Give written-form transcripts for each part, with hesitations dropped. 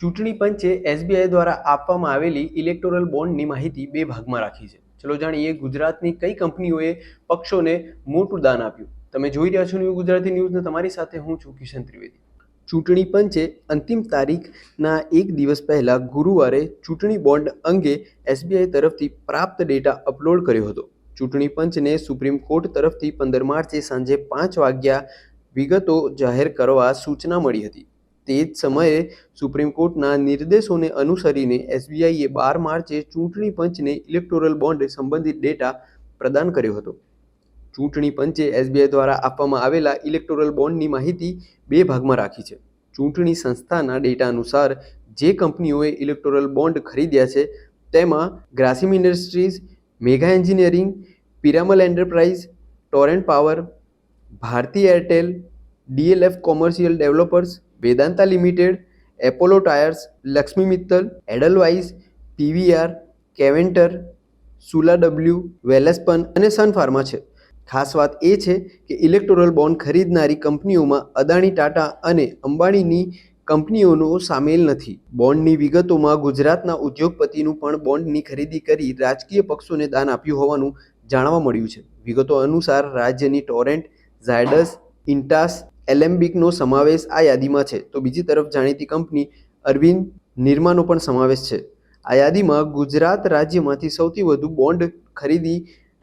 ચૂંટણી પંચે એસબીઆઈ દ્વારા આપવામાં આવેલી ઇલેક્ટોરલ બોન્ડની માહિતી બે ભાગમાં રાખી છે. ચલો જાણીએ ગુજરાતની કઈ કંપનીઓએ પક્ષોને મોટું દાન આપ્યું. તમે જોઈ રહ્યા છો ન્યૂ ગુજરાતી ન્યૂઝને. તમારી સાથે હું છું કિશન ત્રિવેદી. ચૂંટણી પંચે અંતિમ તારીખના એક દિવસ પહેલા ગુરુવારે ચૂંટણી બોન્ડ અંગે એસબીઆઈ તરફથી પ્રાપ્ત ડેટા અપલોડ કર્યો હતો. ચૂંટણી પંચને સુપ્રીમ કોર્ટ તરફથી 15 માર્ચે સાંજે 5 વાગ્યા વિગતો જાહેર કરવા સૂચના મળી હતી. તે જ સમયે સુપ્રીમ કોર્ટના નિર્દેશોને અનુસરીને એસબીઆઈએ 12 માર્ચે ચૂંટણી પંચને ઇલેક્ટોરલ બોન્ડ સંબંધિત ડેટા પ્રદાન કર્યો હતો. ચૂંટણી પંચે એસબીઆઈ દ્વારા આપવામાં આવેલા ઇલેક્ટોરલ બોન્ડની માહિતી બે ભાગમાં રાખી છે. ચૂંટણી સંસ્થાના ડેટા અનુસાર જે કંપનીઓએ ઇલેક્ટોરલ બોન્ડ ખરીદ્યા છે તેમાં Grasim Industries, Megha engineering, Piramal Enterprise, Torrent Power, Bharti Airtel, DLF commercial developers, Vedanta limited, Apollo Tyres, Lakshmi Mittal, Edelweiss, PVR, Keventer, Sula W, Welspun અને સન ફાર્મા છે. ખાસ વાત એ છે કે ઇલેક્ટોરલ બોન્ડ ખરીદનારી કંપનીઓમાં અદાણી, ટાટા અને અંબાણીની કંપનીઓનો સામેલ નથી. બોન્ડની વિગતોમાં ગુજરાતના ઉદ્યોગપતિનું પણ બોન્ડની ખરીદી કરી રાજકીય પક્ષોને દાન આપ્યું હોવાનું જાણવા મળ્યું છે. વિગતો અનુસાર રાજ્યની ટોરેન્ટ, ઝાયડસ, ઇન્ટાસ, એલેમ્બિકનો સમાવેશ આ યાદીમાં છે. તો બીજી તરફ જાણીતી કંપની અરવિંદ, નિરમાનો પણ સમાવેશ છે. આ યાદીમાં ગુજરાત રાજ્યમાંથી સૌથી વધુ બોન્ડ ખરીદી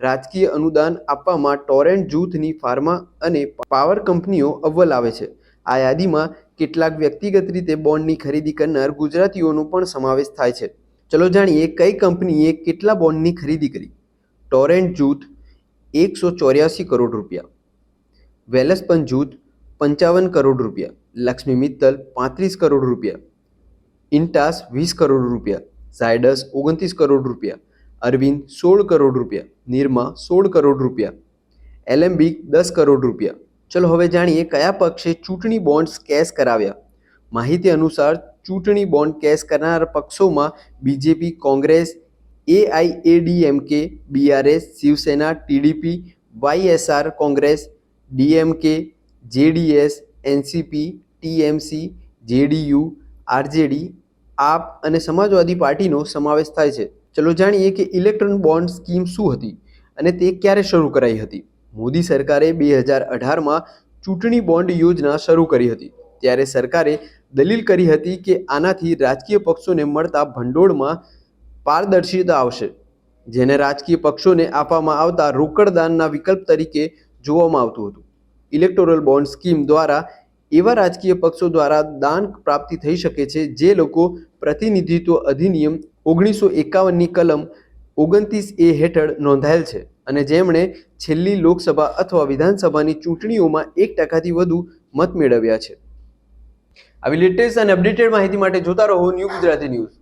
રાજકીય અનુદાન આપવામાં ટોરેન્ટ જૂથની ફાર્મા અને પાવર કંપનીઓ અવ્વલ આવે છે. આ યાદીમાં કેટલાક વ્યક્તિગત રીતે બોન્ડની ખરીદી કરનાર ગુજરાતીઓનો પણ સમાવેશ થાય છે. ચલો જાણીએ કઈ કંપનીએ કેટલા બોન્ડની ખરીદી કરી. ટોરેન્ટ જૂથ 184 કરોડ રૂપિયા, વેલેસ્પન જૂથ 55 કરોડ રૂપિયા, લક્ષ્મી મિત્તલ 35 કરોડ રૂપિયા, ઇન્ટાસ 20 કરોડ રૂપિયા, ઝાયડસ 29 કરોડ રૂપિયા, અરવિંદ 16 કરોડ રૂપિયા, નિરમા 16 કરોડ રૂપિયા, એલેમ્બિક 10 કરોડ રૂપિયા. ચલો હવે જાણીએ કયા પક્ષે ચૂંટણી બોન્ડ્સ કેશ કરાવ્યા. માહિતી અનુસાર ચૂંટણી બોન્ડ કેશ કરનાર પક્ષોમાં BJP, Congress, AIADMK, BRS, Shiv Sena, TDP, YSR Congress, DMK, JDS, NCP, TMC, JDU, RJD, AAP અને સમાજવાદી પાર્ટીનો સમાવેશ થાય છે. ચલો જાણીએ કે ઇલેક્ટ્રોન બોન્ડ સ્કીમ શું હતી અને તે ક્યારે શરૂ કરાઈ હતી. મોદી સરકારે 2018માં ચૂંટણી બોન્ડ યોજના શરૂ કરી હતી. ત્યારે સરકારે દલીલ કરી હતી કે આનાથી રાજકીય પક્ષોને મળતા ભંડોળમાં પારદર્શિતા આવશે, જેને રાજકીય પક્ષોને આપવામાં આવતા રોકડદાનના વિકલ્પ તરીકે જોવામાં આવતું હતું. ઇલેક્ટોરલ બોન્ડ સ્કીમ દ્વારા એવા રાજકીય પક્ષો દ્વારા દાન પ્રાપ્તિ થઈ શકે છે જે લોકો પ્રતિનિધિત્વ અધિનિયમ 1951ની કલમ 29A હેઠળ નોંધાયેલ છે અને જેમણે છેલ્લી લોકસભા અથવા વિધાનસભાની ચૂંટણીઓમાં 1%થી વધુ મત મેળવ્યા છે. આવી લેટેસ્ટ અને અપડેટેડ માહિતી માટે જોતા રહો ન્યૂ ગુજરાતી ન્યૂઝ.